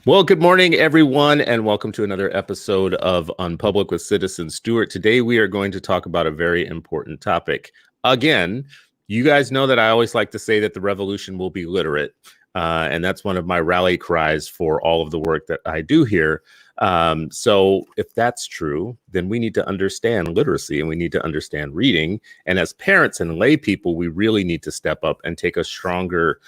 Well, good morning, everyone, and welcome to another episode of Unpublic with Citizen Stewart. Today, we are going to talk about a very important topic. Again, you guys know that I always like to say that the revolution will be literate, and that's one of my rally cries for all of the work that I do here. So if that's true, then we need to understand literacy and we need to understand reading. And as parents and lay people, we really need to step up and take a stronger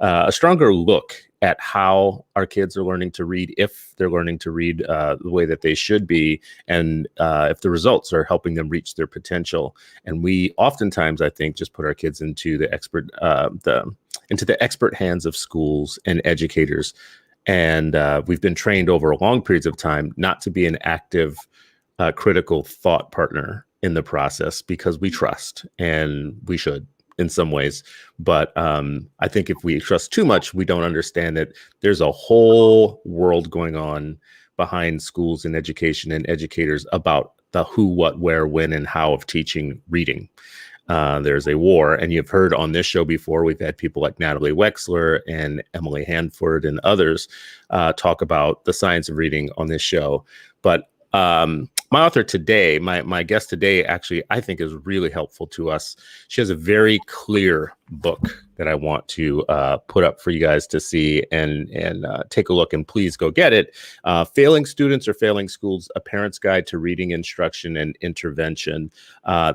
look at how our kids are learning to read, if they're learning to read the way that they should be, and if the results are helping them reach their potential. And we oftentimes, I think, just put our kids into the expert hands of schools and educators. And we've been trained over long periods of time not to be an active, critical thought partner in the process because we trust, and we should in some ways. But I think if we trust too much, we don't understand that there's a whole world going on behind schools and education and educators about the who, what, where, when, and how of teaching reading. There's a war, and you've heard on this show before, we've had people like Natalie Wexler and Emily Hanford and others talk about the science of reading on this show. But my author today, my guest today, actually, I think is really helpful to us. She has a very clear book that I want to put up for you guys to see and take a look, and please go get it. Failing Students or Failing Schools, A Parent's Guide to Reading Instruction and Intervention.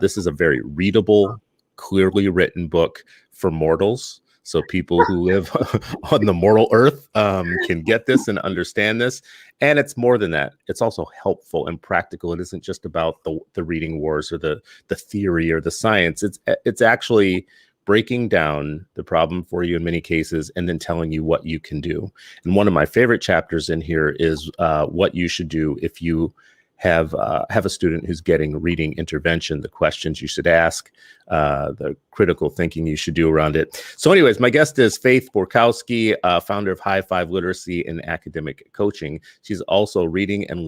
This is a very readable, clearly written book for mortals. So people who live on the mortal earth can get this and understand this. And it's more than that. It's also helpful and practical. It isn't just about the reading wars or the theory or the science. It's actually breaking down the problem for you in many cases and then telling you what you can do. And one of my favorite chapters in here is what you should do if you have a student who's getting reading intervention, the questions you should ask, the critical thinking you should do around it. So anyways, my guest is Faith Borkowsky, founder of High Five Literacy and Academic Coaching. She's also reading and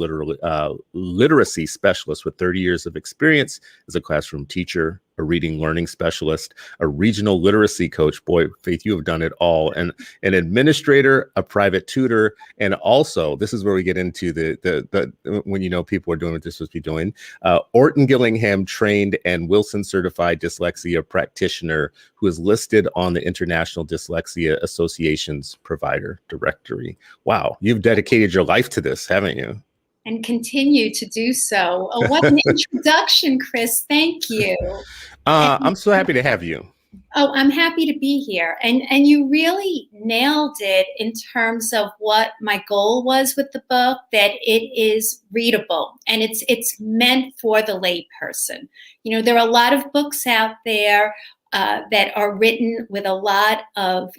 literacy specialist with 30 years of experience as a classroom teacher, a reading learning specialist, a regional literacy coach. Boy, Faith, you have done it all. And an administrator, a private tutor, and also, this is where we get into the when you know people are doing what they're supposed to be doing, Orton Gillingham trained and Wilson certified dyslexia practitioner who is listed on the International Dyslexia Association's provider directory. Wow, you've dedicated your life to this, haven't you? And continue to do so. Oh, what an introduction, Chris. Thank you. I'm so happy to have you. Oh, I'm happy to be here. And you really nailed it in terms of what my goal was with the book, that it is readable and it's meant for the lay person. You know, there are a lot of books out there that are written with a lot of,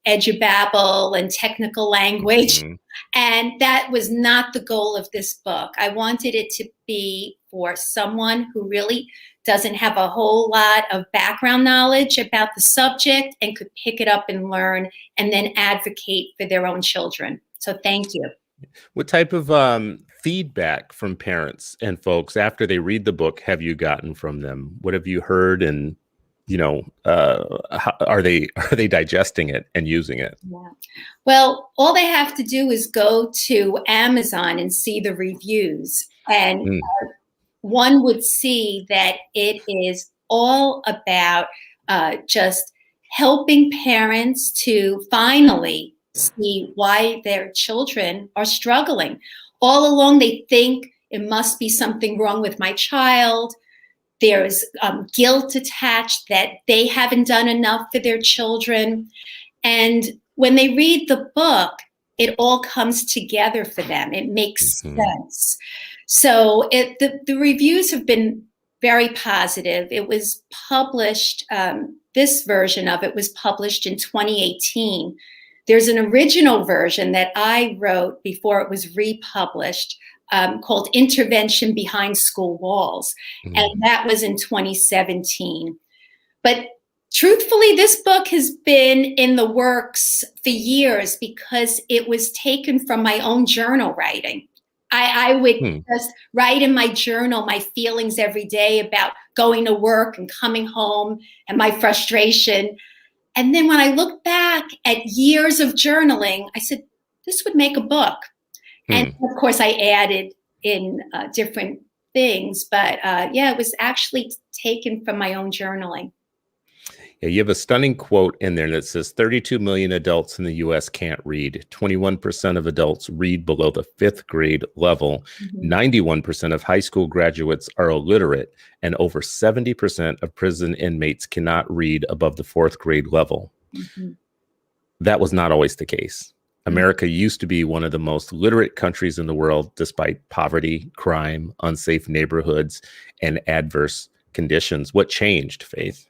edubabble and technical language. Mm-hmm. And that was not the goal of this book. I wanted it to be for someone who really doesn't have a whole lot of background knowledge about the subject and could pick it up and learn and then advocate for their own children. So thank you. What type of feedback from parents and folks after they read the book have you gotten from them? What have you heard, and are they digesting it and using it? Yeah. Well, all they have to do is go to Amazon and see the reviews, and one would see that it is all about just helping parents to finally see why their children are struggling. All along, they think it must be something wrong with my child. There's guilt attached that they haven't done enough for their children. And when they read the book, it all comes together for them. It makes sense. So the reviews have been very positive. It was published, this version of it was published in 2018. There's an original version that I wrote before it was republished, called Intervention Behind School Walls. And that was in 2017. But truthfully, this book has been in the works for years because it was taken from my own journal writing. I would just write in my journal my feelings every day about going to work and coming home and my frustration. And then when I look back at years of journaling, I said, this would make a book. And of course, I added in different things, but yeah, it was actually taken from my own journaling. Yeah, you have a stunning quote in there that says 32 million adults in the US can't read. 21% of adults read below the 5th grade level. 91% of high school graduates are illiterate, and over 70% of prison inmates cannot read above the 4th grade level. That was not always the case. America used to be one of the most literate countries in the world, despite poverty, crime, unsafe neighborhoods, and adverse conditions. What changed, Faith?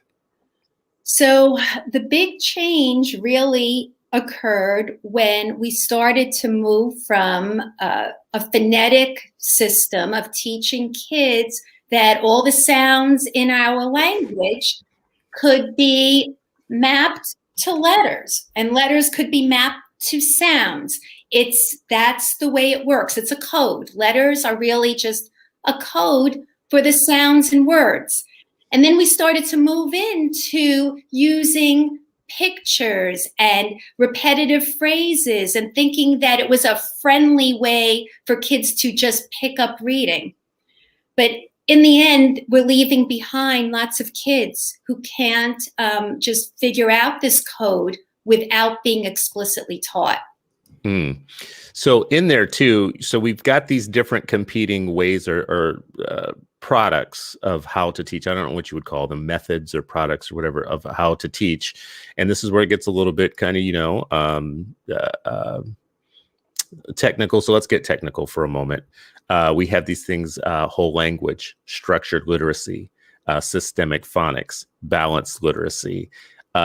So the big change really occurred when we started to move from a phonetic system of teaching kids that all the sounds in our language could be mapped to letters, and letters could be mapped to sounds. That's the way it works. It's a code. Letters are really just a code for the sounds and words. And then we started to move into using pictures and repetitive phrases and thinking that it was a friendly way for kids to just pick up reading. But in the end, we're leaving behind lots of kids who can't just figure out this code without being explicitly taught. So in there too, so we've got these different competing ways or products of how to teach. I don't know what you would call them, methods or products or whatever of how to teach. And this is where it gets a little bit kind of, technical. So let's get technical for a moment. We have these things, whole language, structured literacy, systemic phonics, balanced literacy.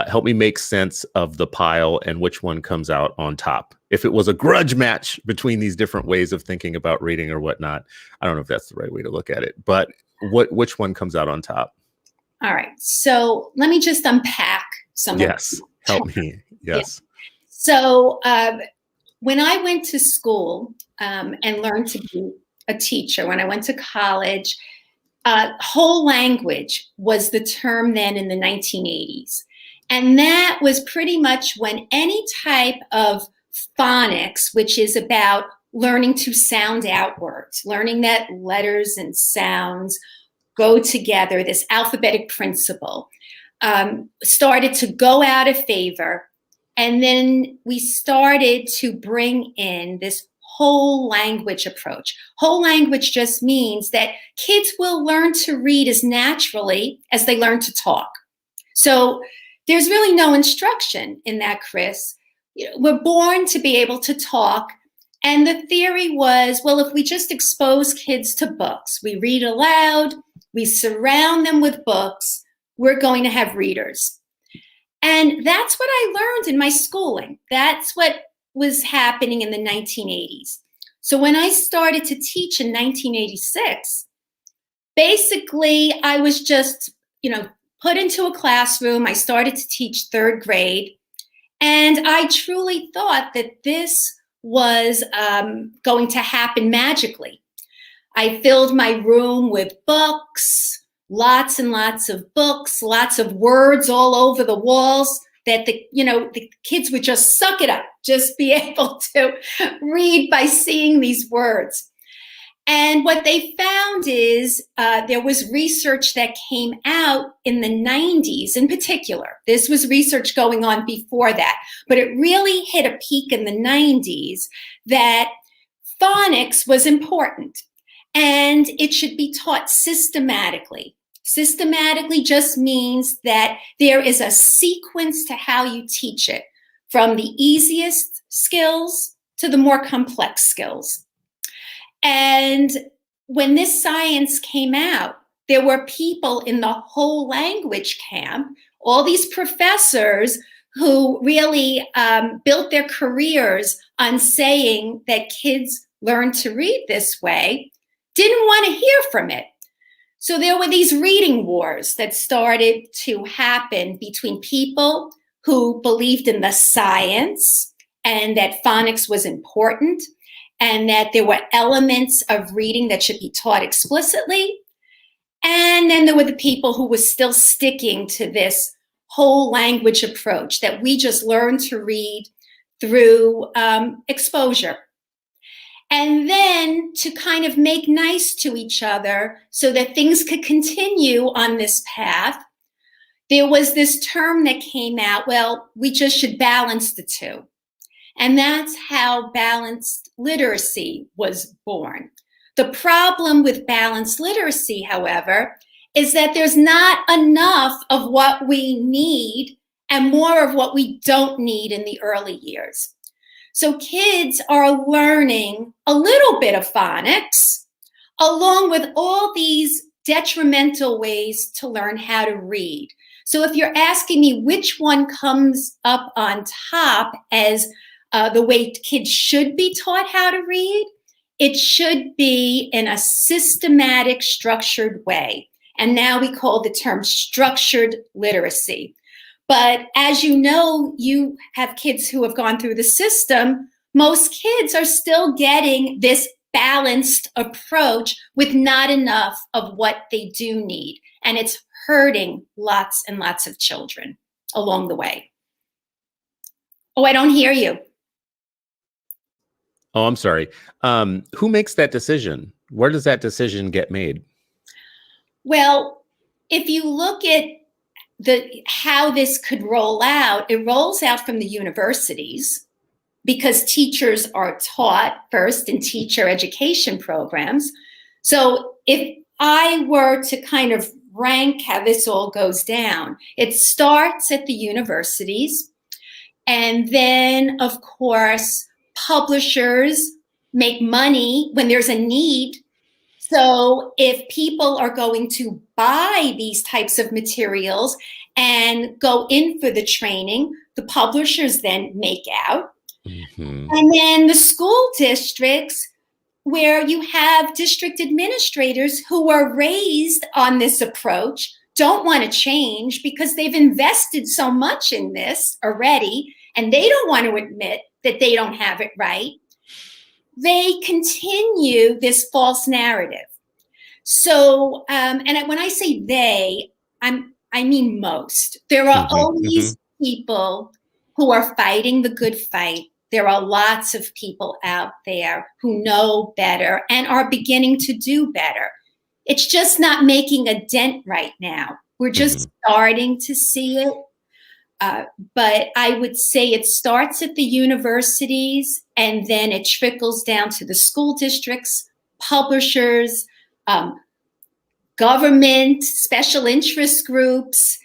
Help me make sense of the pile and which one comes out on top. If it was a grudge match between these different ways of thinking about reading or whatnot, I don't know if that's the right way to look at it, but which one comes out on top? All right. So let me just unpack some. Yes. Help me. Yes. Yeah. So when I went to school and learned to be a teacher, when I went to college, whole language was the term then in the 1980s. And that was pretty much when any type of phonics, which is about learning to sound out words, learning that letters and sounds go together, this alphabetic principle, started to go out of favor. And then we started to bring in this whole language approach. Whole language just means that kids will learn to read as naturally as they learn to talk. So there's really no instruction in that, Chris. We're born to be able to talk. And the theory was, well, if we just expose kids to books, we read aloud, we surround them with books, we're going to have readers. And that's what I learned in my schooling. That's what was happening in the 1980s. So when I started to teach in 1986, basically I was just, put into a classroom. I started to teach 3rd grade. And I truly thought that this was going to happen magically. I filled my room with books, lots and lots of books, lots of words all over the walls that the kids would just suck it up, just be able to read by seeing these words. And what they found is there was research that came out in the 90s in particular. This was research going on before that, but it really hit a peak in the 90s that phonics was important and it should be taught systematically. Systematically just means that there is a sequence to how you teach it, from the easiest skills to the more complex skills. And when this science came out, there were people in the whole language camp, all these professors who really built their careers on saying that kids learn to read this way, didn't want to hear from it. So there were these reading wars that started to happen between people who believed in the science and that phonics was important, and that there were elements of reading that should be taught explicitly. And then there were the people who were still sticking to this whole language approach, that we just learn to read through exposure. And then to kind of make nice to each other so that things could continue on this path, there was this term that came out, well, we just should balance the two. And that's how balanced literacy was born. The problem with balanced literacy, however, is that there's not enough of what we need and more of what we don't need in the early years. So kids are learning a little bit of phonics along with all these detrimental ways to learn how to read. So if you're asking me which one comes up on top as the way kids should be taught how to read, it should be in a systematic, structured way. And now we call the term structured literacy. But as you know, you have kids who have gone through the system. Most kids are still getting this balanced approach with not enough of what they do need. And it's hurting lots and lots of children along the way. Oh, I don't hear you. Oh, I'm sorry. Who makes that decision? Where does that decision get made? Well, if you look at how this could roll out, it rolls out from the universities because teachers are taught first in teacher education programs. So if I were to kind of rank how this all goes down, it starts at the universities. And then, of course, publishers make money when there's a need. So if people are going to buy these types of materials and go in for the training, the publishers then make out. Mm-hmm. And then the school districts, where you have district administrators who are raised on this approach, don't want to change because they've invested so much in this already, and they don't want to admit that they don't have it right. They continue this false narrative. So, and when I say they, I mean most. There are always people who are fighting the good fight. There are lots of people out there who know better and are beginning to do better. It's just not making a dent right now. We're just starting to see it. But I would say it starts at the universities and then it trickles down to the school districts, publishers, government, special interest groups.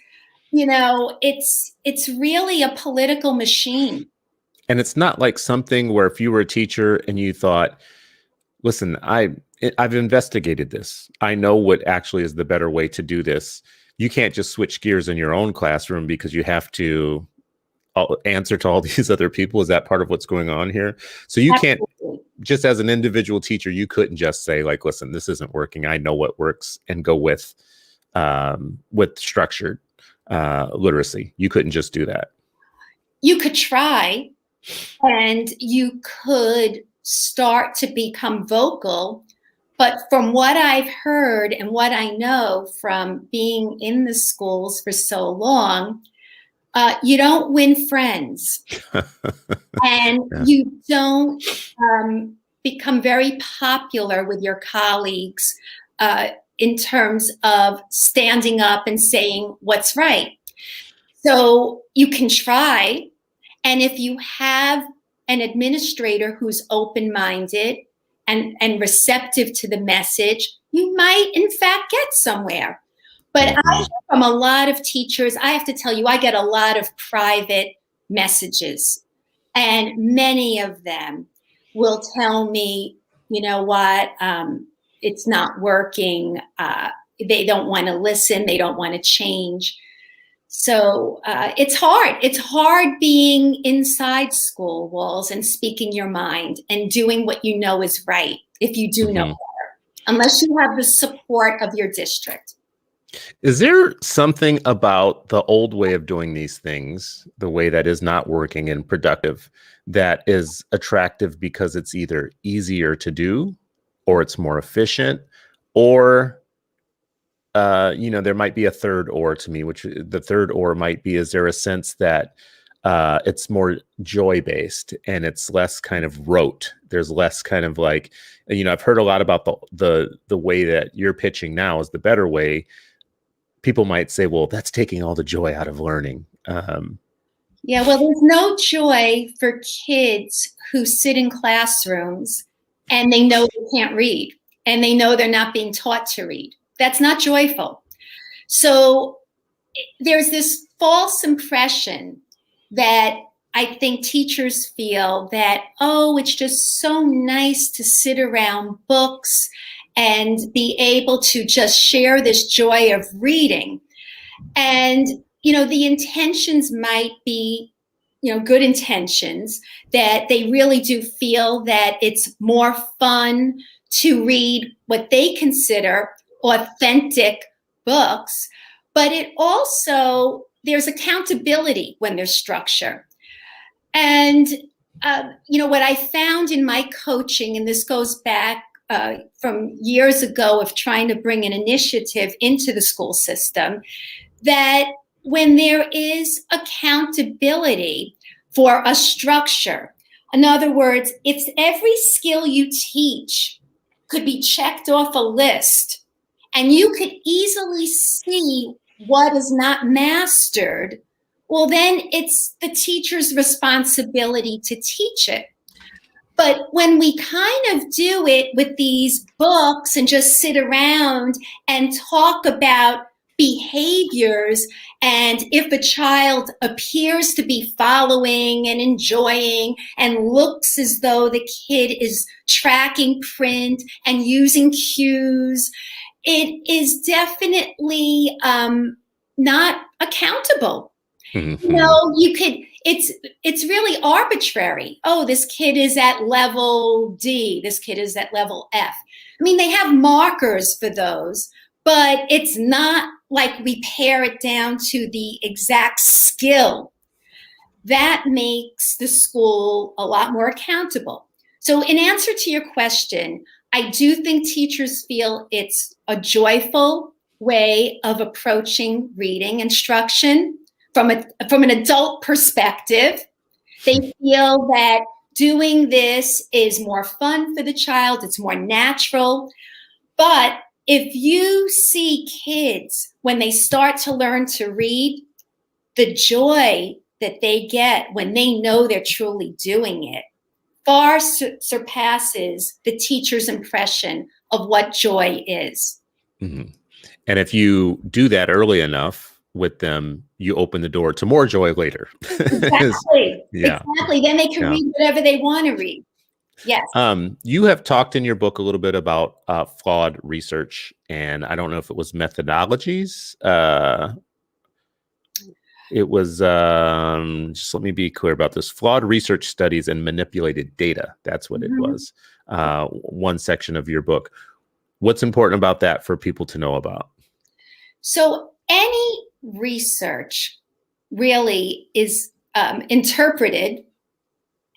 You know, it's really a political machine. And it's not like something where if you were a teacher and you thought, listen, I've investigated this. I know what actually is the better way to do this. You can't just switch gears in your own classroom because you have to answer to all these other people. Is that part of what's going on here? So you can't, just as an individual teacher, you couldn't just say like, listen, this isn't working. I know what works, and go with structured literacy. You couldn't just do that. You could try, and you could start to become vocal. But from what I've heard and what I know from being in the schools for so long, you don't win friends. And you don't become very popular with your colleagues in terms of standing up and saying what's right. So you can try. And if you have an administrator who's open-minded and receptive to the message, you might, in fact, get somewhere. But I hear from a lot of teachers, I have to tell you, I get a lot of private messages. And many of them will tell me, you know what, it's not working. They don't want to listen. They don't want to change. So it's hard. It's hard being inside school walls and speaking your mind and doing what you know is right, if you do know better, unless you have the support of your district. Is there something about the old way of doing these things, the way that is not working and productive, that is attractive because it's either easier to do, or it's more efficient, or there might be a third or to me, which the third or might be, is there a sense that it's more joy based, and it's less kind of rote. There's less kind of like, I've heard a lot about the way that you're pitching now is the better way. People might say, well, that's taking all the joy out of learning. Yeah, well, there's no joy for kids who sit in classrooms and they know they can't read and they know they're not being taught to read. That's not joyful. So there's this false impression that I think teachers feel that, oh, it's just so nice to sit around books and be able to just share this joy of reading. And, the intentions might be, good intentions, that they really do feel that it's more fun to read what they consider authentic books. But it also, there's accountability when there's structure. And, what I found in my coaching, and this goes back from years ago of trying to bring an initiative into the school system, that when there is accountability for a structure, in other words, if every skill you teach could be checked off a list and you could easily see what is not mastered, well, then it's the teacher's responsibility to teach it. But when we kind of do it with these books and just sit around and talk about behaviors, and if a child appears to be following and enjoying and looks as though the kid is tracking print and using cues, it is definitely not accountable. Mm-hmm. It's really arbitrary. Oh, this kid is at level D, this kid is at level F. I mean, they have markers for those, but it's not like we pare it down to the exact skill. That makes the school a lot more accountable. So in answer to your question, I do think teachers feel it's a joyful way of approaching reading instruction from an adult perspective. They feel that doing this is more fun for the child, it's more natural. But if you see kids, when they start to learn to read, the joy that they get when they know they're truly doing it far surpasses the teacher's impression of what joy is. Mm-hmm. And if you do that early enough with them, you open the door to more joy later. Exactly. Yeah. Exactly. Then they can read whatever they want to read. Yes. You have talked in your book a little bit about flawed research, and I don't know if it was methodologies. It was, just let me be clear about this, flawed research studies and manipulated data. That's what it was. One section of your book. What's important about that for people to know about? So any research really is interpreted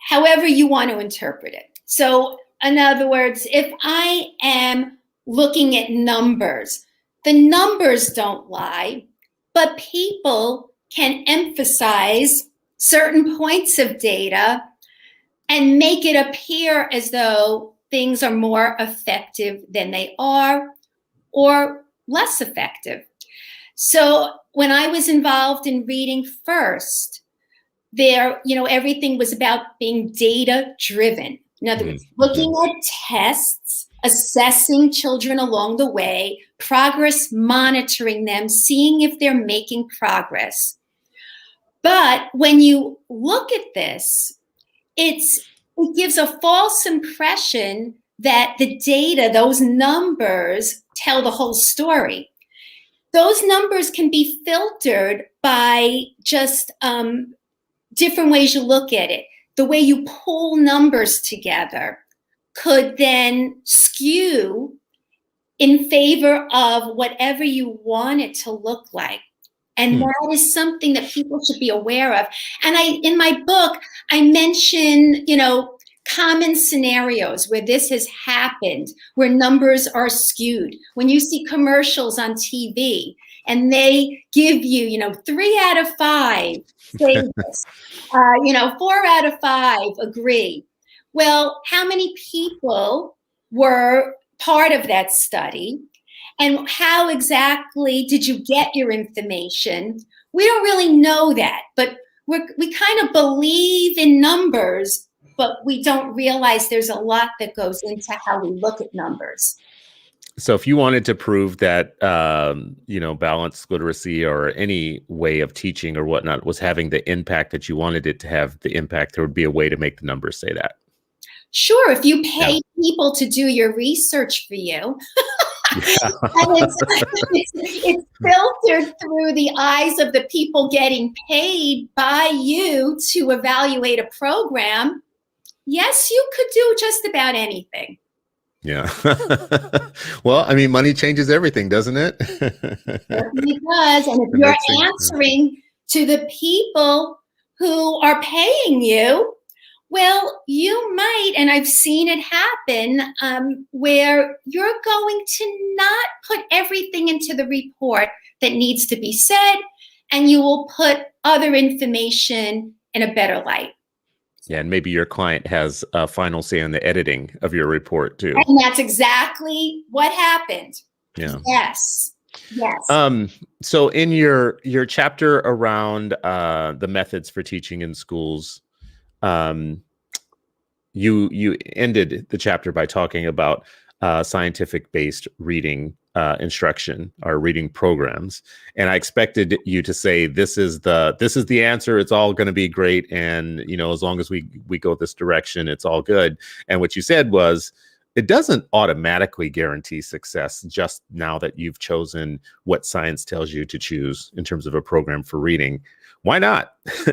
however you want to interpret it. So in other words, if I am looking at numbers, the numbers don't lie, but people can emphasize certain points of data and make it appear as though things are more effective than they are or less effective. So when I was involved in Reading First, everything was about being data driven. In other words, looking at tests, assessing children along the way, progress monitoring them, seeing if they're making progress. But when you look at this, it gives a false impression that the data, those numbers, tell the whole story. Those numbers can be filtered by just different ways you look at it. The way you pull numbers together could then skew in favor of whatever you want it to look like. And that is something that people should be aware of. And in my book, I mention, common scenarios where this has happened, where numbers are skewed. When you see commercials on TV and they give you, 3 out of 5 say this, 4 out of 5 agree. Well, how many people were part of that study? And how exactly did you get your information? We don't really know that, but we kind of believe in numbers, but we don't realize there's a lot that goes into how we look at numbers. So if you wanted to prove that, balanced literacy or any way of teaching or whatnot was having the impact that you wanted it to have the impact, there would be a way to make the numbers say that. Sure, if you pay people to do your research for you, and it's filtered through the eyes of the people getting paid by you to evaluate a program, yes, you could do just about anything. Yeah. Well, I mean, money changes everything, doesn't it? It does. And if you're answering to the people who are paying you, well, you might, and I've seen it happen, where you're going to not put everything into the report that needs to be said, and you will put other information in a better light. Yeah, and maybe your client has a final say on the editing of your report too. And that's exactly what happened. Yeah. Yes. Yes. So in your chapter around the methods for teaching in schools, you ended the chapter by talking about scientific-based reading instruction or reading programs, and I expected you to say this is the answer. It's all going to be great, and as long as we go this direction, it's all good. And what you said was, it doesn't automatically guarantee success just now that you've chosen what science tells you to choose in terms of a program for reading. Why not? So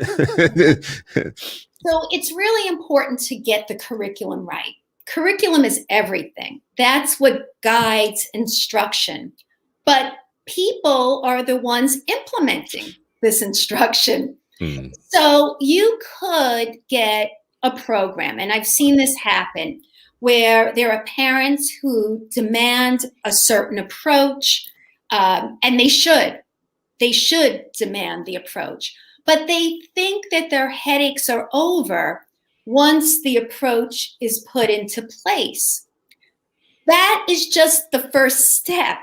it's really important to get the curriculum right. Curriculum is everything. That's what guides instruction. But people are the ones implementing this instruction. So you could get a program, and I've seen this happen, where there are parents who demand a certain approach, and they should demand the approach, but they think that their headaches are over once the approach is put into place. That is just the first step.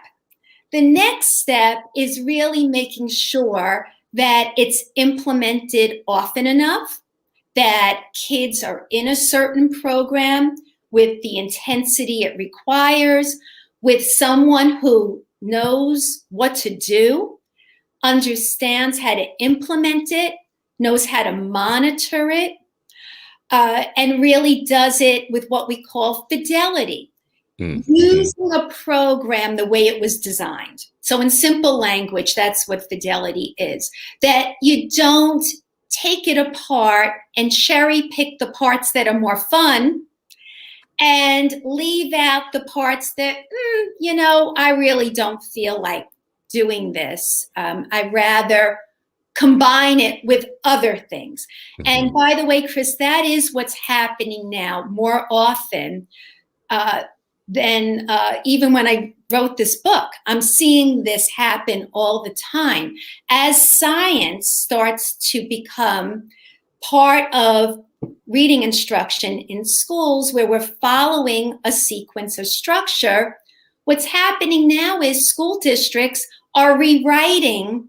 The next step is really making sure that it's implemented often enough, that kids are in a certain program with the intensity it requires, with someone who knows what to do, understands how to implement it, knows how to monitor it, and really does it with what we call fidelity. Using a program the way it was designed. So in simple language, that's what fidelity is. That you don't take it apart and cherry pick the parts that are more fun and leave out the parts that, I really don't feel like doing this. I'd rather combine it with other things. And by the way, Chris, that is what's happening now more often than even when I wrote this book. I'm seeing this happen all the time. As science starts to become part of reading instruction in schools where we're following a sequence of structure, what's happening now is school districts are rewriting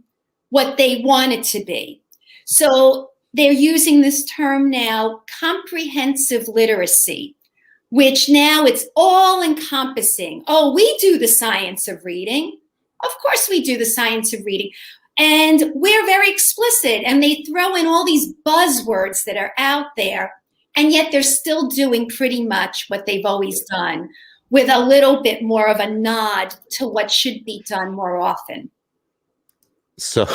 what they want it to be. So they're using this term now, comprehensive literacy, which now it's all encompassing. Oh, we do the science of reading. Of course we do the science of reading. And we're very explicit, and they throw in all these buzzwords that are out there, and yet they're still doing pretty much what they've always done, with a little bit more of a nod to what should be done more often. So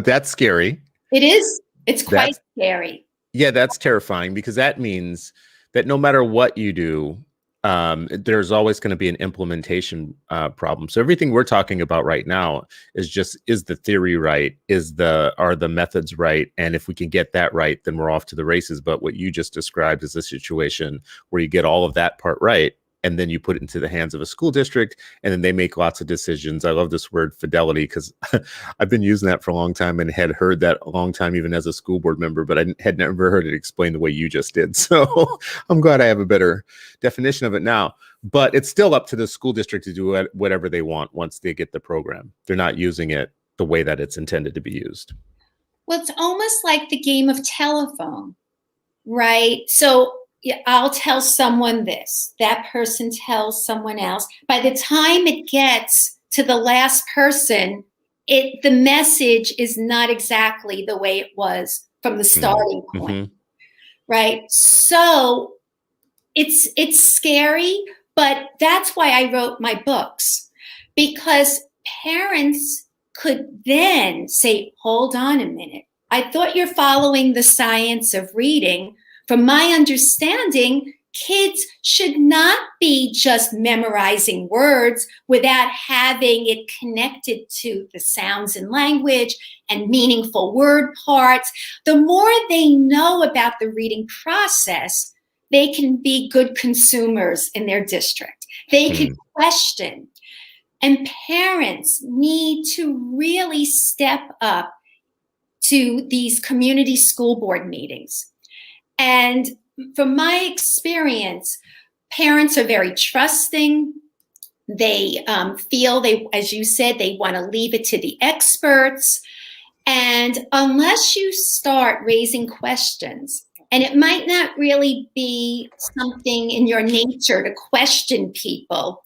that's scary. It is. It's quite scary. Yeah, that's terrifying, because that means that no matter what you do, there's always going to be an implementation problem. So everything we're talking about right now is the theory right? Are the methods right? And if we can get that right, then we're off to the races. But what you just described is a situation where you get all of that part right, and then you put it into the hands of a school district, and then they make lots of decisions. I love this word fidelity because I've been using that for a long time and had heard that a long time, even as a school board member, but I had never heard it explained the way you just did. So I'm glad I have a better definition of it now. But it's still up to the school district to do whatever they want once they get the program. They're not using it the way that it's intended to be used. Well, it's almost like the game of telephone, right? So I'll tell someone this, that person tells someone else. By the time it gets to the last person, the message is not exactly the way it was from the starting point, right? So it's scary, but that's why I wrote my books, because parents could then say, hold on a minute. I thought you're following the science of reading. From my understanding, kids should not be just memorizing words without having it connected to the sounds and language and meaningful word parts. The more they know about the reading process, they can be good consumers in their district. They can question. And parents need to really step up to these community school board meetings. And from my experience, parents are very trusting. They feel as you said, they want to leave it to the experts. And unless you start raising questions, and it might not really be something in your nature to question people,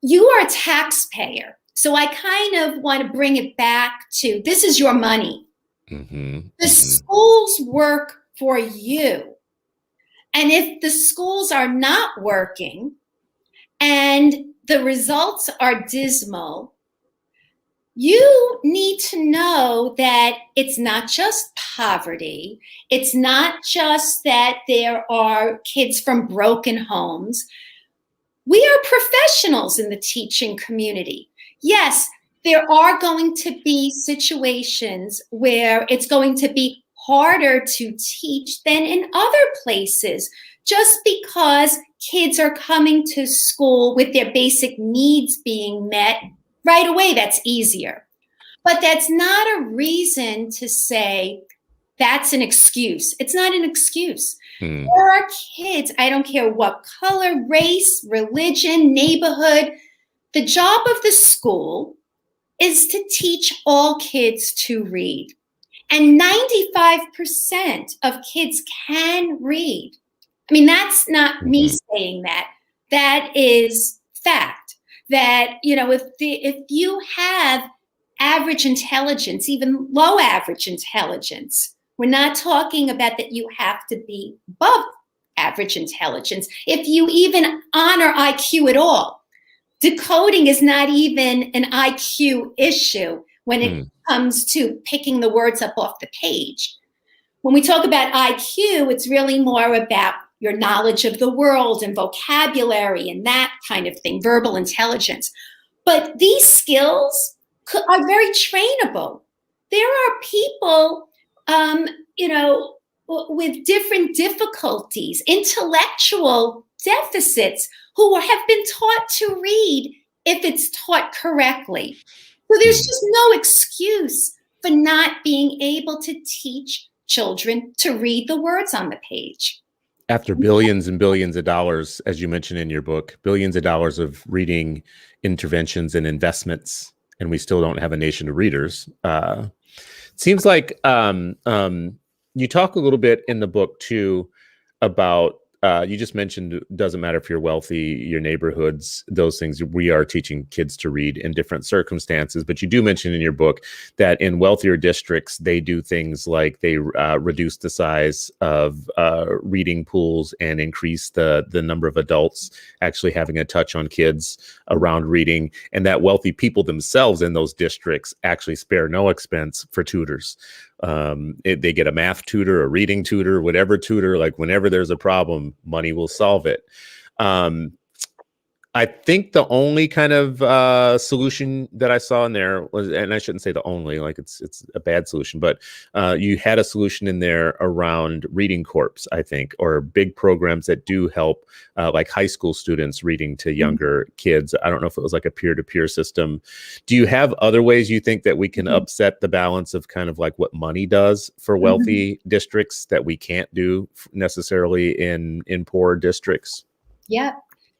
you are a taxpayer. So I kind of want to bring it back to, this is your money. The schools work for you. And if the schools are not working and the results are dismal, you need to know that it's not just poverty. It's not just that there are kids from broken homes. We are professionals in the teaching community. Yes, there are going to be situations where it's going to be harder to teach than in other places, just because kids are coming to school with their basic needs being met right away. That's easier. But that's not a reason to say that's an excuse. It's not an excuse. There are kids, I don't care what color, race, religion, neighborhood. The job of the school is to teach all kids to read. And 95% of kids can read. I mean, that's not me saying that. That is fact. That, if you have average intelligence, even low average intelligence, we're not talking about that you have to be above average intelligence. If you even honor IQ at all, decoding is not even an IQ issue when it comes to picking the words up off the page. When we talk about IQ, it's really more about your knowledge of the world and vocabulary and that kind of thing, verbal intelligence. But these skills are very trainable. There are people, with different difficulties, intellectual deficits, who have been taught to read if it's taught correctly. So there's just no excuse for not being able to teach children to read the words on the page. After billions and billions of dollars, as you mentioned in your book, billions of dollars of reading interventions and investments, and we still don't have a nation of readers. It seems like you talk a little bit in the book too about, you just mentioned, it doesn't matter if you're wealthy, your neighborhoods, those things. We are teaching kids to read in different circumstances. But you do mention in your book that in wealthier districts, they do things like they reduce the size of reading pools and increase the number of adults actually having a touch on kids around reading. And that wealthy people themselves in those districts actually spare no expense for tutors. They get a math tutor, a reading tutor, whatever tutor, like whenever there's a problem, money will solve it. I think the only kind of solution that I saw in there was, and I shouldn't say the only, like it's a bad solution, but you had a solution in there around reading corps, I think, or big programs that do help like high school students reading to younger kids. I don't know if it was like a peer-to-peer system. Do you have other ways you think that we can upset the balance of kind of like what money does for wealthy districts that we can't do necessarily in poor districts? Yeah.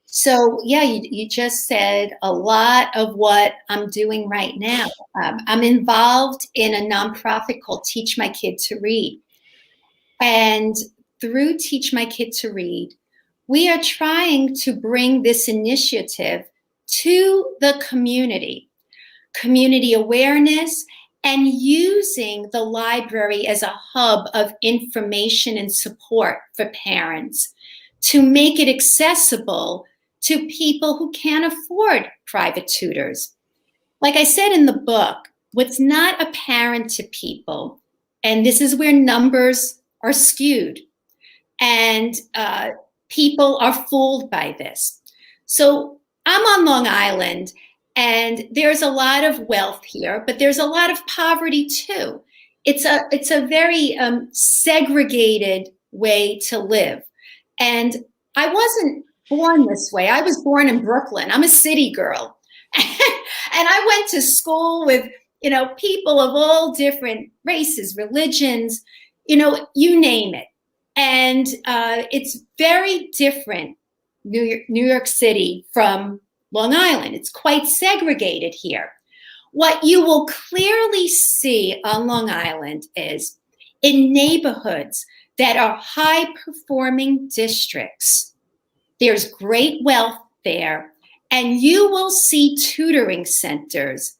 So, yeah, you just said a lot of what I'm doing right now. I'm involved in a nonprofit called Teach My Kid to Read. And through Teach My Kid to Read, we are trying to bring this initiative to the community awareness, and using the library as a hub of information and support for parents to make it accessible to people who can't afford private tutors. Like I said in the book, what's not apparent to people, and this is where numbers are skewed, and people are fooled by this. So I'm on Long Island, and there's a lot of wealth here, but there's a lot of poverty too. It's a very segregated way to live. And I wasn't born this way. I was born in Brooklyn. I'm a city girl. And I went to school with, people of all different races, religions, you name it. And it's very different, New York City from Long Island. It's quite segregated here. What you will clearly see on Long Island is in neighborhoods that are high-performing districts, there's great wealth there, and you will see tutoring centers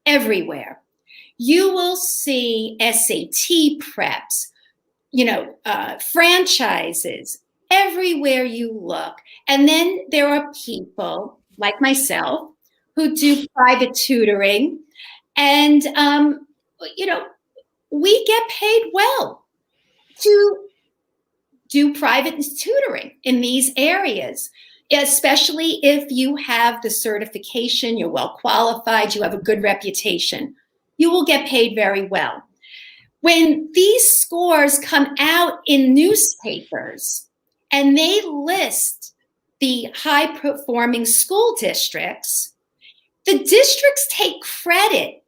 everywhere. You will see SAT preps, franchises everywhere you look. And then there are people like myself who do private tutoring, and we get paid well to do private tutoring in these areas, especially if you have the certification, you're well qualified, you have a good reputation. You will get paid very well. When these scores come out in newspapers and they list the high-performing school districts, the districts take credit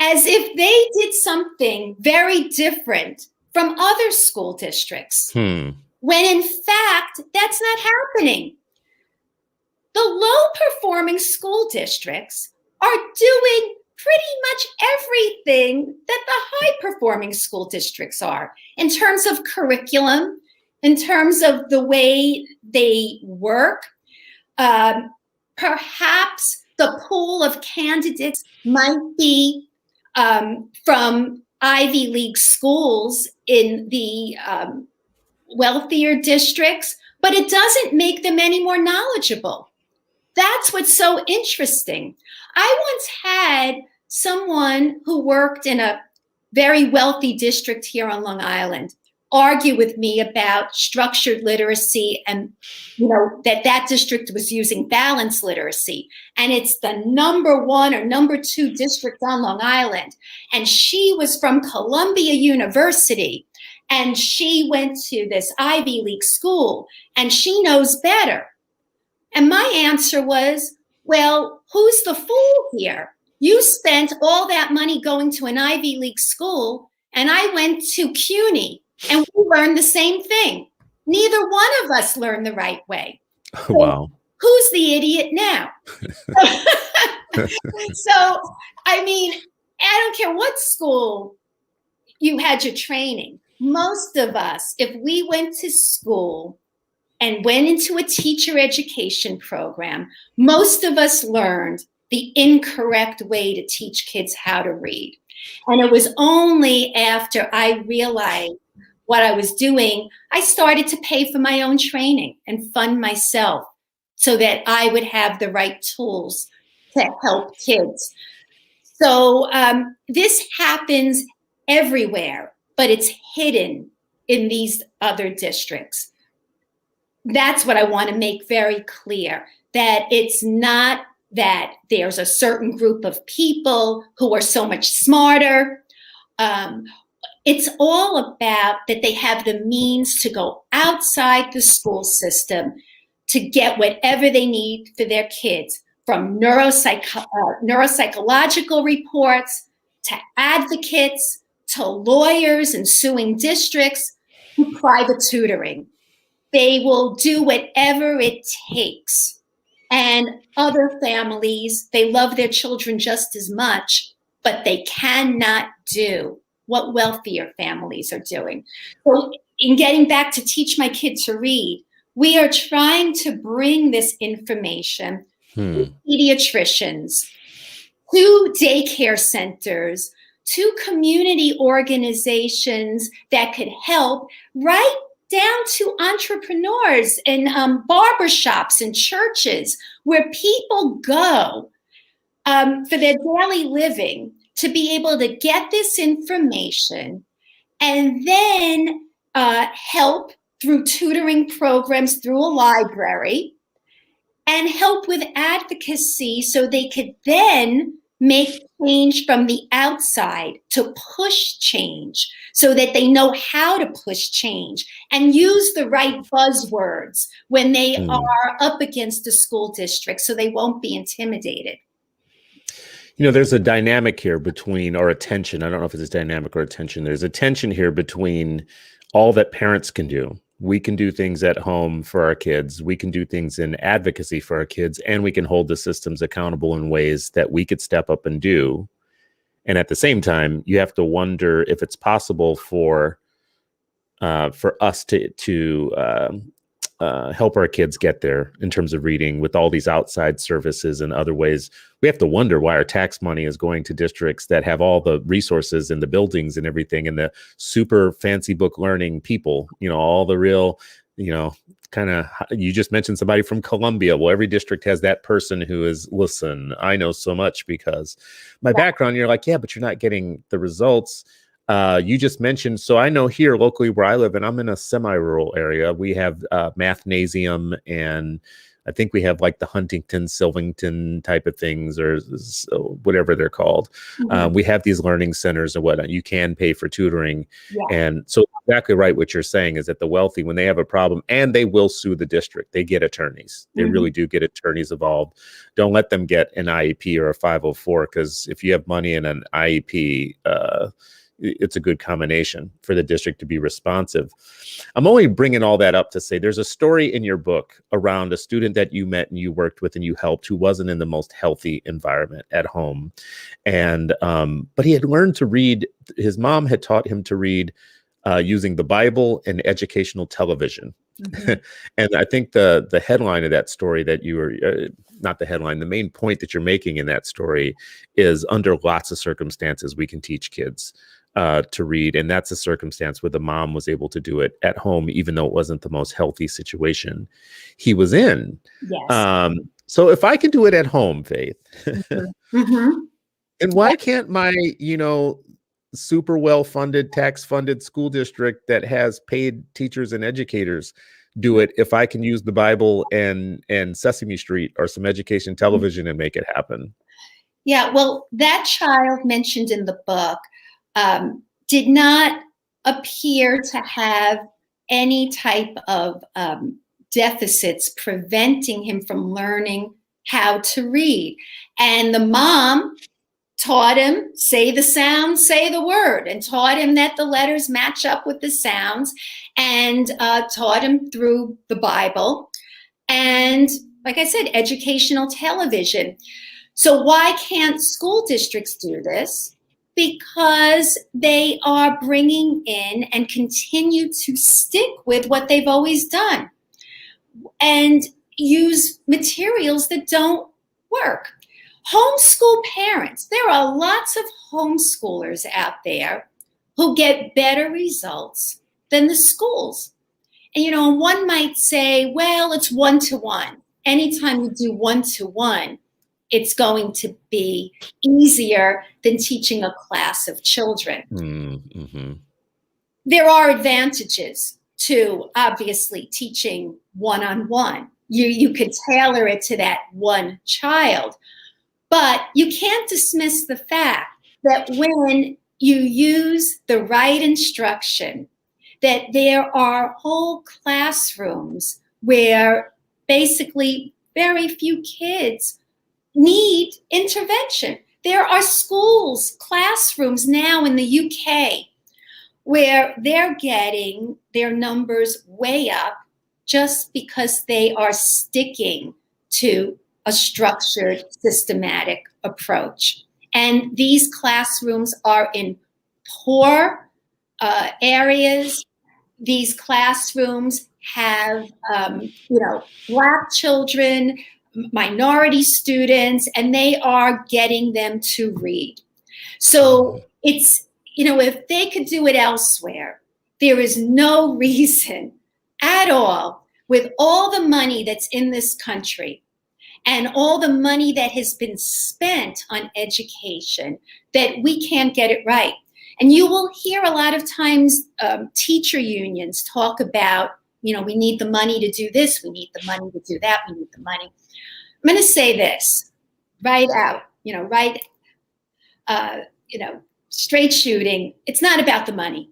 as if they did something very different from other school districts, when in fact, that's not happening. The low-performing school districts are doing pretty much everything that the high-performing school districts are in terms of curriculum, in terms of the way they work. Perhaps the pool of candidates might be from Ivy League schools in the wealthier districts, but it doesn't make them any more knowledgeable. That's what's so interesting. I once had someone who worked in a very wealthy district here on Long Island argue with me about structured literacy, and that district was using balanced literacy, and it's the number 1 or number 2 district on Long Island. And she was from Columbia University, and she went to this Ivy League school, and she knows better. And my answer was, well, who's the fool here? You spent all that money going to an Ivy League school, and I went to CUNY, and we learned the same thing. Neither one of us learned the right way. So wow. Who's the idiot now? So, I mean, I don't care what school you had your training. Most of us, if we went to school and went into a teacher education program, most of us learned the incorrect way to teach kids how to read. And it was only after I realized what I was doing, I started to pay for my own training and fund myself so that I would have the right tools to help kids. So this happens everywhere, but it's hidden in these other districts. That's what I want to make very clear, that it's not that there's a certain group of people who are so much smarter. It's all about that they have the means to go outside the school system to get whatever they need for their kids, from neuropsychological reports to advocates to lawyers and suing districts to private tutoring. They will do whatever it takes. And other families, they love their children just as much, but they cannot do what wealthier families are doing. So in getting back to teach my kids to read, we are trying to bring this information to pediatricians, to daycare centers, to community organizations that could help, right down to entrepreneurs and barbershops and churches, where people go for their daily living to be able to get this information and then help through tutoring programs through a library and help with advocacy so they could then make change from the outside to push change so that they know how to push change and use the right buzzwords when they are up against a school district so they won't be intimidated. You know, there's a dynamic here between, or a tension. I don't know if it's dynamic or a tension. There's a tension here between all that parents can do. We can do things at home for our kids. We can do things in advocacy for our kids, and we can hold the systems accountable in ways that we could step up and do. And at the same time, you have to wonder if it's possible for us to help our kids get there in terms of reading with all these outside services and other ways. We have to wonder why our tax money is going to districts that have all the resources and the buildings and everything and the super fancy book learning people, you know, all the real, you know, kind of, you just mentioned somebody from Columbia. Well, every district has that person who is, listen, I know so much because my background. You're like, yeah, but you're not getting the results. You just mentioned, so I know here locally where I live, and I'm in a semi-rural area, we have Mathnasium, and I think we have like the Huntington, Sylvington type of things, or whatever they're called. We have these learning centers and whatnot. You can pay for tutoring. And so exactly right, what you're saying is that the wealthy, when they have a problem, and they will sue the district, they get attorneys. They really do get attorneys involved. Don't let them get an IEP or a 504, because if you have money in an IEP, it's a good combination for the district to be responsive. I'm only bringing all that up to say there's a story in your book around a student that you met and you worked with and you helped who wasn't in the most healthy environment at home. And but he had learned to read. His mom had taught him to read using the Bible and educational television. And I think the headline of that story that you were, not the headline, the main point that you're making in that story is under lots of circumstances we can teach kids to read. And that's a circumstance where the mom was able to do it at home, even though it wasn't the most healthy situation he was in. So if I can do it at home, Faith, and why can't my, you know, super well-funded, tax-funded school district that has paid teachers and educators do it if I can use the Bible and Sesame Street or some education television and make it happen? Yeah, well, that child mentioned in the book did not appear to have any type of deficits preventing him from learning how to read. And the mom taught him, say the sound, say the word, and taught him that the letters match up with the sounds, and taught him through the Bible. And like I said, educational television. So why can't school districts do this? Because they are bringing in and continue to stick with what they've always done and use materials that don't work. Homeschool parents, there are lots of homeschoolers out there who get better results than the schools. And, you know, one might say, well, it's one-to-one. Anytime you do one-to-one, it's going to be easier than teaching a class of children. There are advantages to obviously teaching one-on-one. You could tailor it to that one child. But you can't dismiss the fact that when you use the right instruction, that there are whole classrooms where basically very few kids need intervention. There are schools, classrooms now in the UK where they're getting their numbers way up just because they are sticking to a structured, systematic approach. And these classrooms are in poor areas. These classrooms have, Black children, minority students, and they are getting them to read. So it's, if they could do it elsewhere, there is no reason at all, with all the money that's in this country and all the money that has been spent on education, that we can't get it right. And you will hear a lot of times teacher unions talk about, we need the money to do this, we need the money to do that, we need the money. I'm going to say this right out, straight shooting. It's not about the money.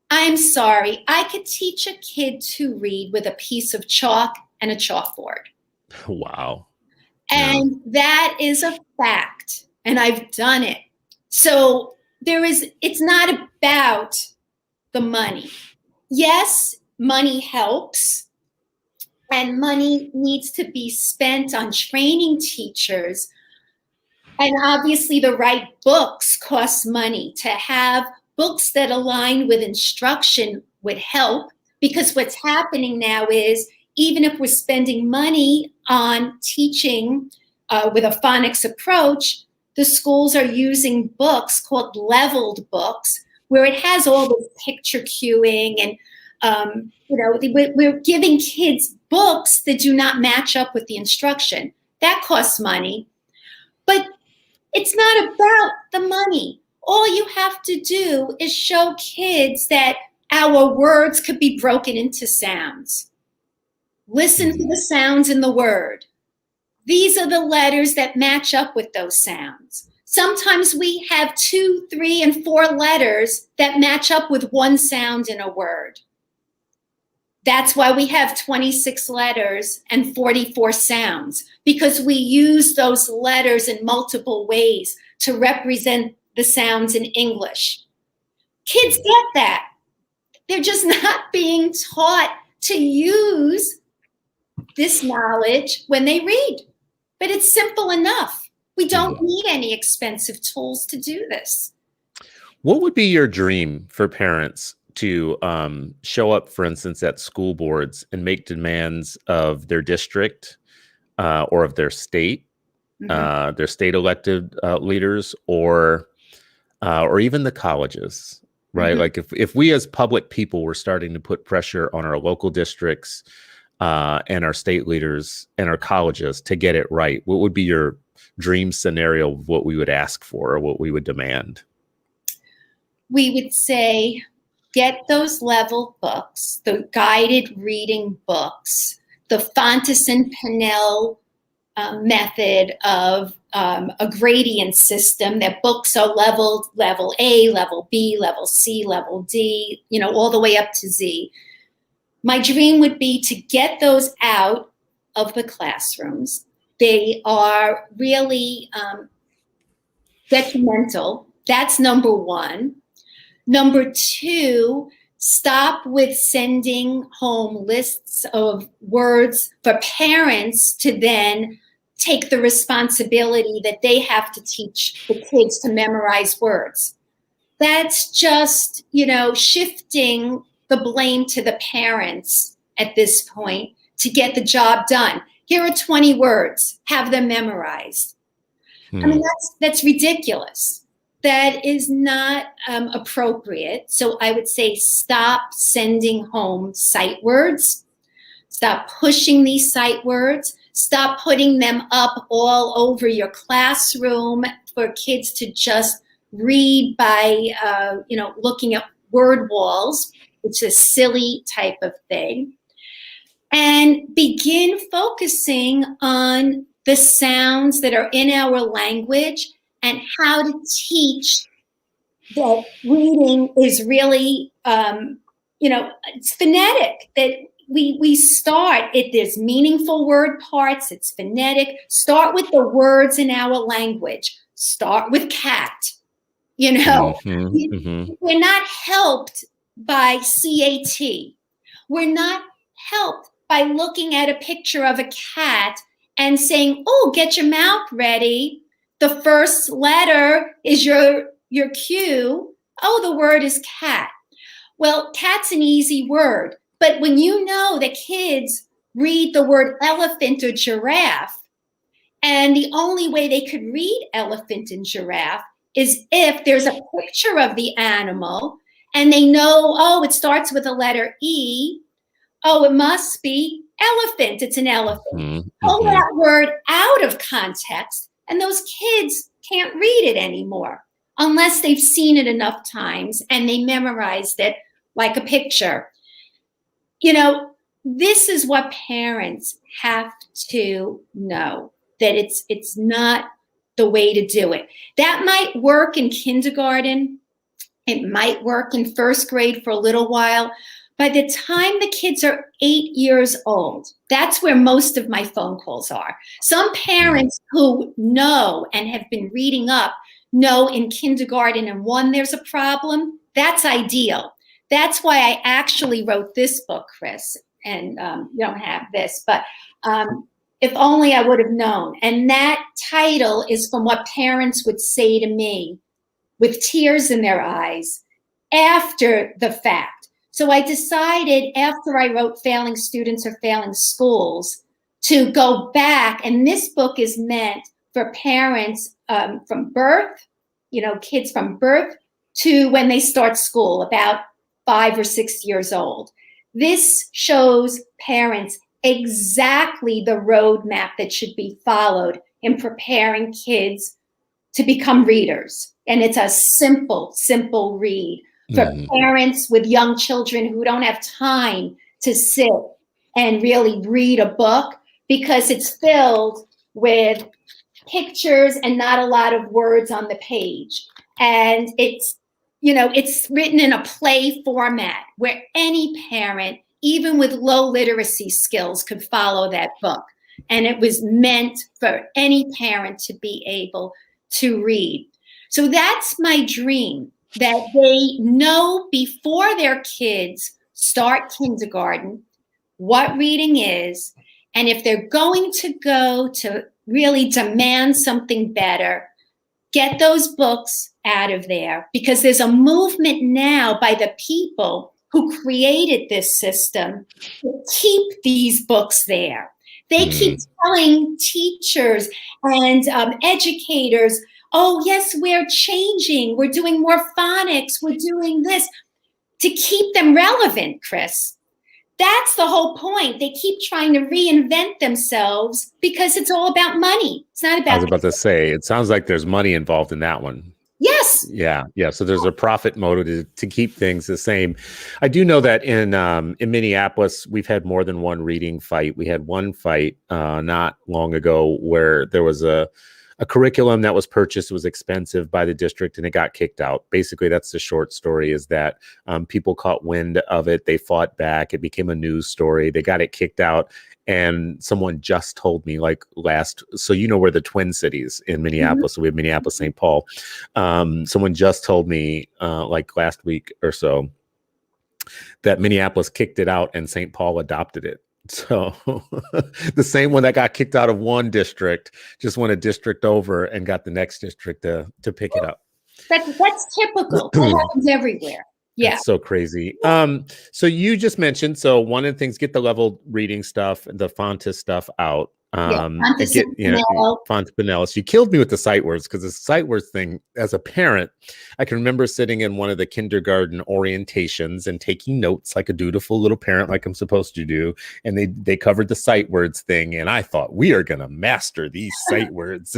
I'm sorry. I could teach a kid to read with a piece of chalk and a chalkboard. Wow. And that is a fact. And I've done it. So it's not about the money. Yes, money helps. And money needs to be spent on training teachers. And obviously the right books cost money. To have books that align with instruction would help, because what's happening now is, even if we're spending money on teaching with a phonics approach, the schools are using books called leveled books, where it has all this picture cueing, and we're giving kids books that do not match up with the instruction. That costs money, but it's not about the money. All you have to do is show kids that our words could be broken into sounds. Listen to the sounds in the word. These are the letters that match up with those sounds. Sometimes we have 2, 3, and 4 letters that match up with one sound in a word. That's why we have 26 letters and 44 sounds, because we use those letters in multiple ways to represent the sounds in English. Kids get that. They're just not being taught to use this knowledge when they read. But it's simple enough. We don't need any expensive tools to do this. What would be your dream for parents to show up, for instance, at school boards and make demands of their district or of their state elected leaders, or even the colleges, right? Like if we as public people were starting to put pressure on our local districts and our state leaders and our colleges to get it right, what would be your dream scenario of what we would ask for or what we would demand? We would say, get those level books, the guided reading books, the Fontes and Pinnell method of a gradient system, that books are leveled, level A, level B, level C, level D, all the way up to Z. My dream would be to get those out of the classrooms. They are really detrimental. That's number one. Number two, stop with sending home lists of words for parents to then take the responsibility that they have to teach the kids to memorize words. That's just, shifting the blame to the parents at this point to get the job done. Here are 20 words, have them memorized. I mean, that's ridiculous. That is not appropriate. So I would say, stop sending home sight words. Stop pushing these sight words. Stop putting them up all over your classroom for kids to just read by, looking at word walls, which is a silly type of thing. and begin focusing on the sounds that are in our language and how to teach that reading is really, it's phonetic, that we start it. There's meaningful word parts. It's phonetic. Start with the words in our language. Start with cat. We're not helped by CAT. We're not helped by looking at a picture of a cat and saying, oh, get your mouth ready. The first letter is your cue. Oh, the word is cat. Well, cat's an easy word. But when you know that kids read the word elephant or giraffe, and the only way they could read elephant and giraffe is if there's a picture of the animal and they know, oh, it starts with the letter E. Oh, it must be elephant. It's an elephant. Pull that word out of context, and those kids can't read it anymore unless they've seen it enough times and they memorized it like a picture. This is what parents have to know, that it's not the way to do it. That might work in kindergarten. It might work in first grade for a little while. By the time the kids are 8 years old, that's where most of my phone calls are. Some parents who know and have been reading up know in kindergarten and 1 there's a problem. That's ideal. That's why I actually wrote this book, Chris. And you don't have this, but if only I would have known. And that title is from what parents would say to me with tears in their eyes after the fact. So I decided after I wrote Failing Students or Failing Schools to go back. And this book is meant for parents from birth, kids from birth to when they start school, about 5 or 6 years old. This shows parents exactly the roadmap that should be followed in preparing kids to become readers. And it's a simple, simple read for parents with young children who don't have time to sit and really read a book because it's filled with pictures and not a lot of words on the page. And it's written in a play format where any parent, even with low literacy skills, could follow that book. And it was meant for any parent to be able to read. So that's my dream, that they know before their kids start kindergarten what reading is. And if they're going to go to really demand something better, get those books out of there, because there's a movement now by the people who created this system to keep these books there. They keep telling teachers and educators, oh, yes, we're changing. We're doing more phonics. We're doing this to keep them relevant, Chris. That's the whole point. They keep trying to reinvent themselves because it's all about money. It's not about. I was about to say, it sounds like there's money involved in that one. Yes. Yeah. So there's a profit motive to keep things the same. I do know that in Minneapolis, we've had more than one reading fight. We had one fight not long ago where there was a curriculum that was purchased, was expensive by the district, and it got kicked out. Basically, that's the short story, is that people caught wind of it. They fought back. It became a news story. They got it kicked out. And someone just told me so where the Twin Cities in Minneapolis, so we have Minneapolis, St. Paul. Someone just told me last week or so that Minneapolis kicked it out and St. Paul adopted it. So the same one that got kicked out of one district just went a district over and got the next district to pick it up. That's typical. That happens everywhere. Yeah. That's so crazy. So you just mentioned, one of the things, get the level reading stuff, the Fontis stuff out. Fontis Pinellas. You killed me with the sight words, because the sight words thing, as a parent, I can remember sitting in one of the kindergarten orientations and taking notes like a dutiful little parent, like I'm supposed to do. And they covered the sight words thing. And I thought, we are going to master these sight words.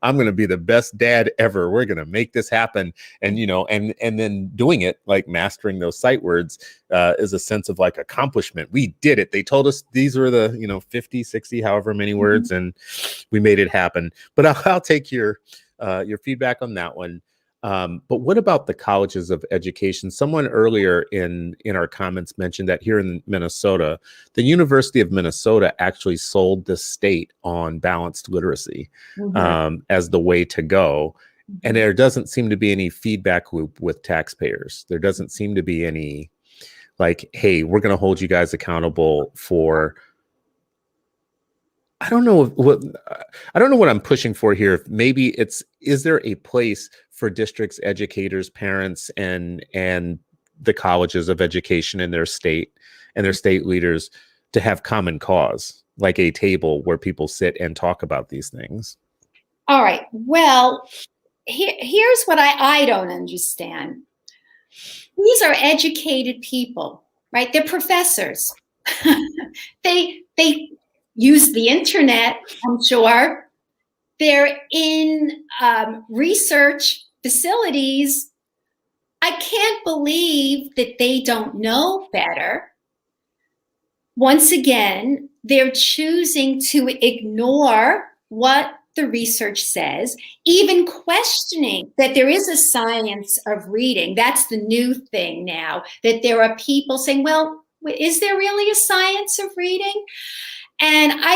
I'm going to be the best dad ever. We're going to make this happen. And, and then doing it, like mastering those sight words. is a sense of like accomplishment. We did it. They told us these were the, 50, 60, however many words, and we made it happen. But I'll take your feedback on that one. But what about the colleges of education? Someone earlier in our comments mentioned that here in Minnesota, the University of Minnesota actually sold the state on balanced literacy as the way to go. And there doesn't seem to be any feedback loop with taxpayers. There doesn't seem to be any like, hey, we're going to hold you guys accountable for, I don't know what I'm pushing for here. Maybe is there a place for districts, educators, parents, and the colleges of education in their state and their state leaders to have common cause, like a table where people sit and talk about these things? All right. Well, here's what I don't understand. These are educated people, right? They're professors. They use the internet, I'm sure. They're in research facilities. I can't believe that they don't know better. Once again, they're choosing to ignore what the research says, even questioning that there is a science of reading. That's the new thing now, that there are people saying, well, is there really a science of reading? And I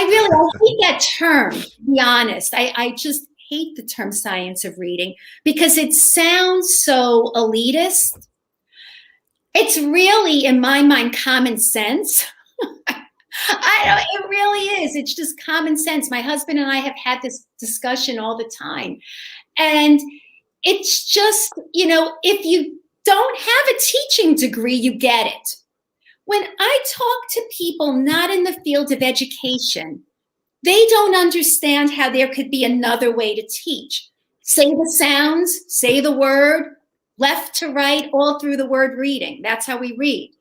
hate that term, to be honest. I just hate the term science of reading because it sounds so elitist. It's really, in my mind, common sense. It really is. It's just common sense. My husband and I have had this discussion all the time. And it's just, if you don't have a teaching degree, you get it. When I talk to people not in the field of education, they don't understand how there could be another way to teach. Say the sounds, say the word, left to right, all through the word reading. That's how we read.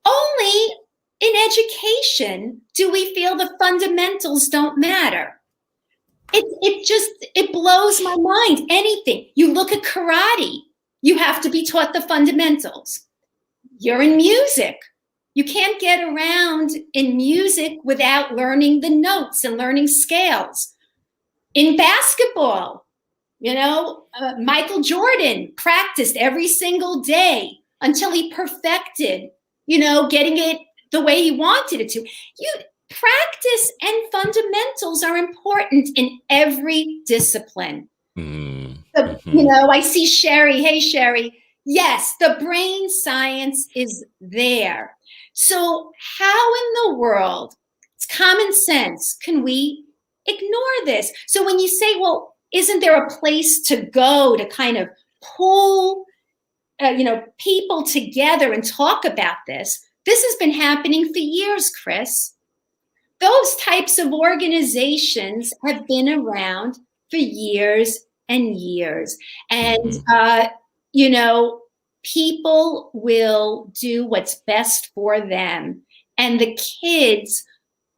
Only in education do we feel the fundamentals don't matter. It blows my mind. Anything. You look at karate, you have to be taught the fundamentals. You're in music. You can't get around in music without learning the notes and learning scales. In basketball, Michael Jordan practiced every single day until he perfected, getting it the way he wanted it to. Practice and fundamentals are important in every discipline. I see Sherry. Hey, Sherry. Yes, the brain science is there. So how in the world, it's common sense, can we ignore this? So when you say, well, isn't there a place to go to kind of pull, people together and talk about this? This has been happening for years, Chris. Those types of organizations have been around for years and years. And, people will do what's best for them. And the kids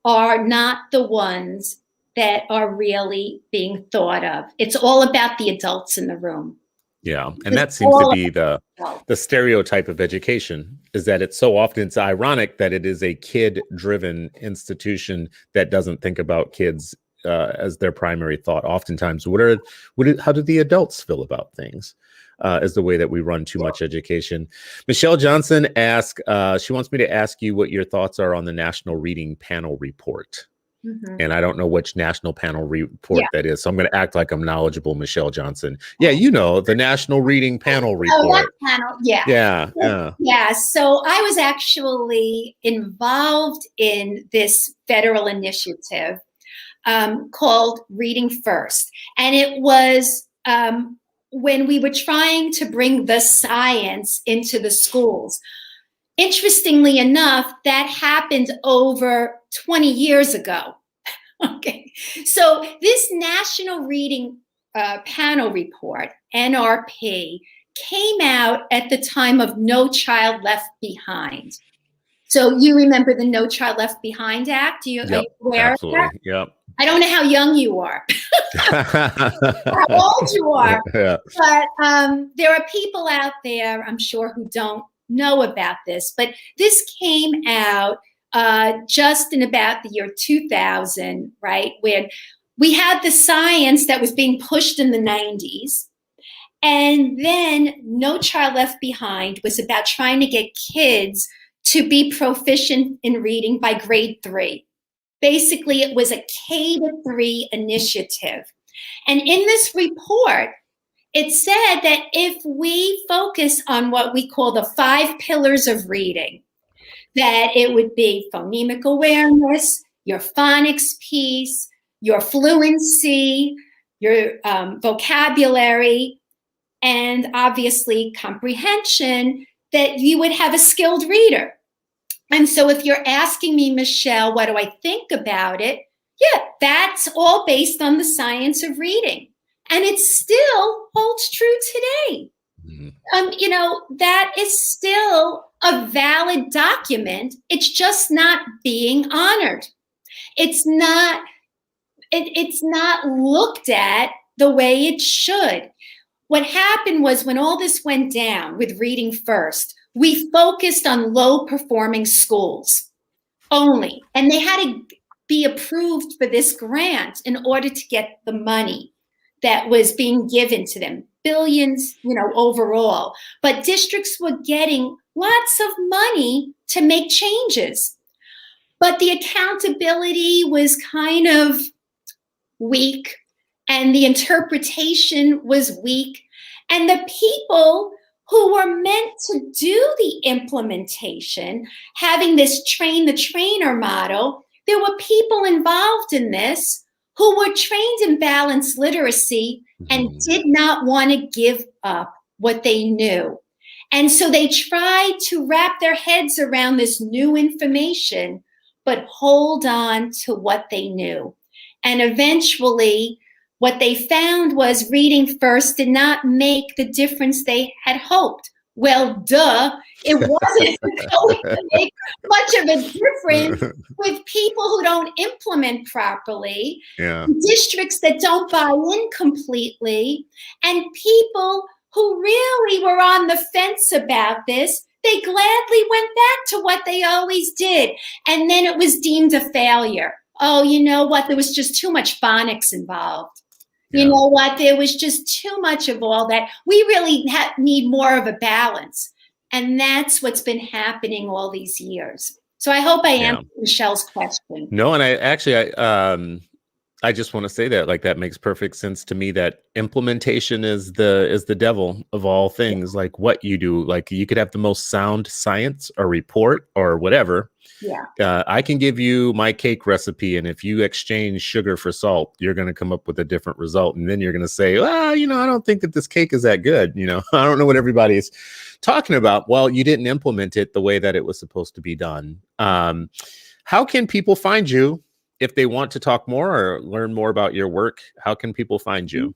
are not the ones that are really being thought of. It's all about the adults in the room. Yeah. And that seems to be the stereotype of education, is that it's ironic that it is a kid-driven institution that doesn't think about kids as their primary thought. Oftentimes, how do the adults feel about things? Is the way that we run too much education. Michelle Johnson asks, she wants me to ask you what your thoughts are on the National Reading Panel Report. And I don't know which National Panel Report that is. So I'm going to act like I'm knowledgeable, Michelle Johnson. Yeah, the National Reading Panel Report. Oh, that panel, yeah. Yeah, so I was actually involved in this federal initiative called Reading First. And it was when we were trying to bring the science into the schools. Interestingly enough, that happened over 20 years ago. Okay, so this National Reading Panel Report, NRP, came out at the time of No Child Left Behind. So you remember the No Child Left Behind Act? Are you aware of that? Yep. I don't know how young you are, how old you are, but there are people out there, I'm sure, who don't know about this, but this came out just in about the year 2000, right? When we had the science that was being pushed in the 90s. And then No Child Left Behind was about trying to get kids to be proficient in reading by grade 3. Basically, it was a K-3 initiative. And in this report, it said that if we focus on what we call the 5 pillars of reading, that it would be phonemic awareness, your phonics piece, your fluency, your vocabulary, and obviously comprehension, that you would have a skilled reader. And so if you're asking me, Michelle, what do I think about it? Yeah, that's all based on the science of reading. And it still holds true today. You know, that is still a valid document. It's just not being honored. It's not looked at the way it should. What happened was, when all this went down with Reading First, we focused on low-performing schools only. And they had to be approved for this grant in order to get the money that was being given to them. Billions, you know, overall. But districts were getting lots of money to make changes. But the accountability was kind of weak, and the interpretation was weak. And the people who were meant to do the implementation, having this train the trainer model, there were people involved in this who were trained in balanced literacy and did not want to give up what they knew. And so they tried to wrap their heads around this new information, but hold on to what they knew. And eventually, what they found was Reading First did not make the difference they had hoped. Well, duh, it wasn't going to make much of a difference with people who don't implement properly, districts that don't buy in completely, and people who really were on the fence about this. They gladly went back to what they always did. And then it was deemed a failure. Oh, you know what? There was just too much phonics involved. You know what? There was just too much of all that. We really need more of a balance. And that's what's been happening all these years. So I hope I answered Michelle's question. No, and I just want to say that, like, that makes perfect sense to me, that implementation is the devil of all things. Like, what you do, like, you could have the most sound science or report or whatever. I can give you my cake recipe, and if you exchange sugar for salt, you're going to come up with a different result. And then you're going to say, well, you know, I don't think that this cake is that good. You know, I don't know what everybody's talking about. Well, you didn't implement it the way that it was supposed to be done. How can people find you if they want to talk more or learn more about your work? How can people find you?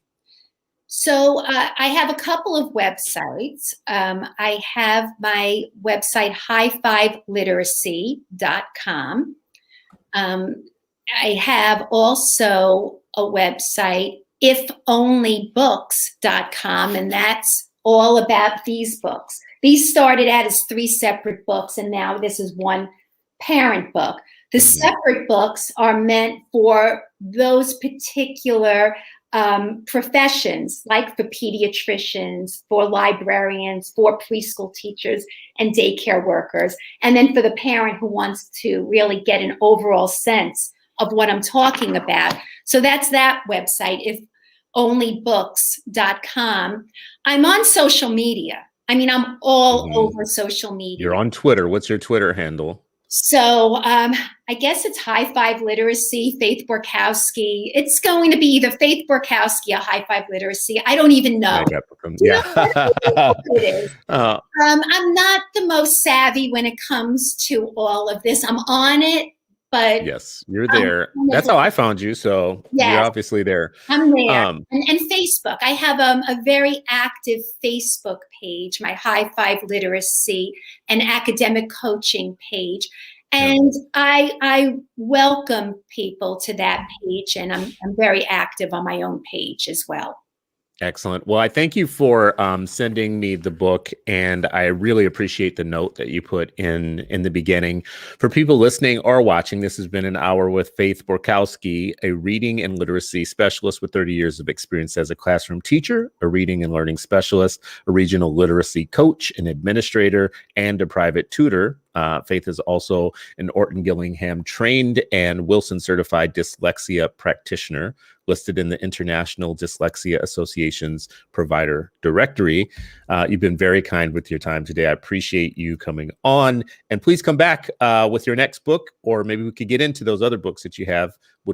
So I have a couple of websites. I have my website, high5literacy.com. I have also a website, ifonlybooks.com, and that's all about these books. These started out as 3 separate books, and now this is one parent book. The separate books are meant for those particular professions, like for pediatricians, for librarians, for preschool teachers and daycare workers, and then for the parent who wants to really get an overall sense of what I'm talking about. So that's that website, ifonlybooks.com. I'm on social media. I mean, I'm all over social media. You're on Twitter. What's your Twitter handle? So I guess it's High Five Literacy, Faith Borkowsky. It's going to be either Faith Borkowsky or High Five Literacy. I don't even know. It is. I'm not the most savvy when it comes to all of this. I'm on it, but yes, you're there. That's how I found you. So you're obviously there. I'm there. And Facebook. I have a very active Facebook page, my High Five Literacy and academic coaching page. And I welcome people to that page, and I'm very active on my own page as well. Excellent. Well, I thank you for sending me the book, and I really appreciate the note that you put in the beginning. For people listening or watching, this has been an hour with Faith Borkowsky, a reading and literacy specialist with 30 years of experience as a classroom teacher, a reading and learning specialist, a regional literacy coach, an administrator, and a private tutor. Faith is also an Orton Gillingham trained and Wilson certified dyslexia practitioner, listed in the International Dyslexia Association's provider directory. You've been very kind with your time today. I appreciate you coming on, and please come back with your next book, or maybe we could get into those other books that you have. Would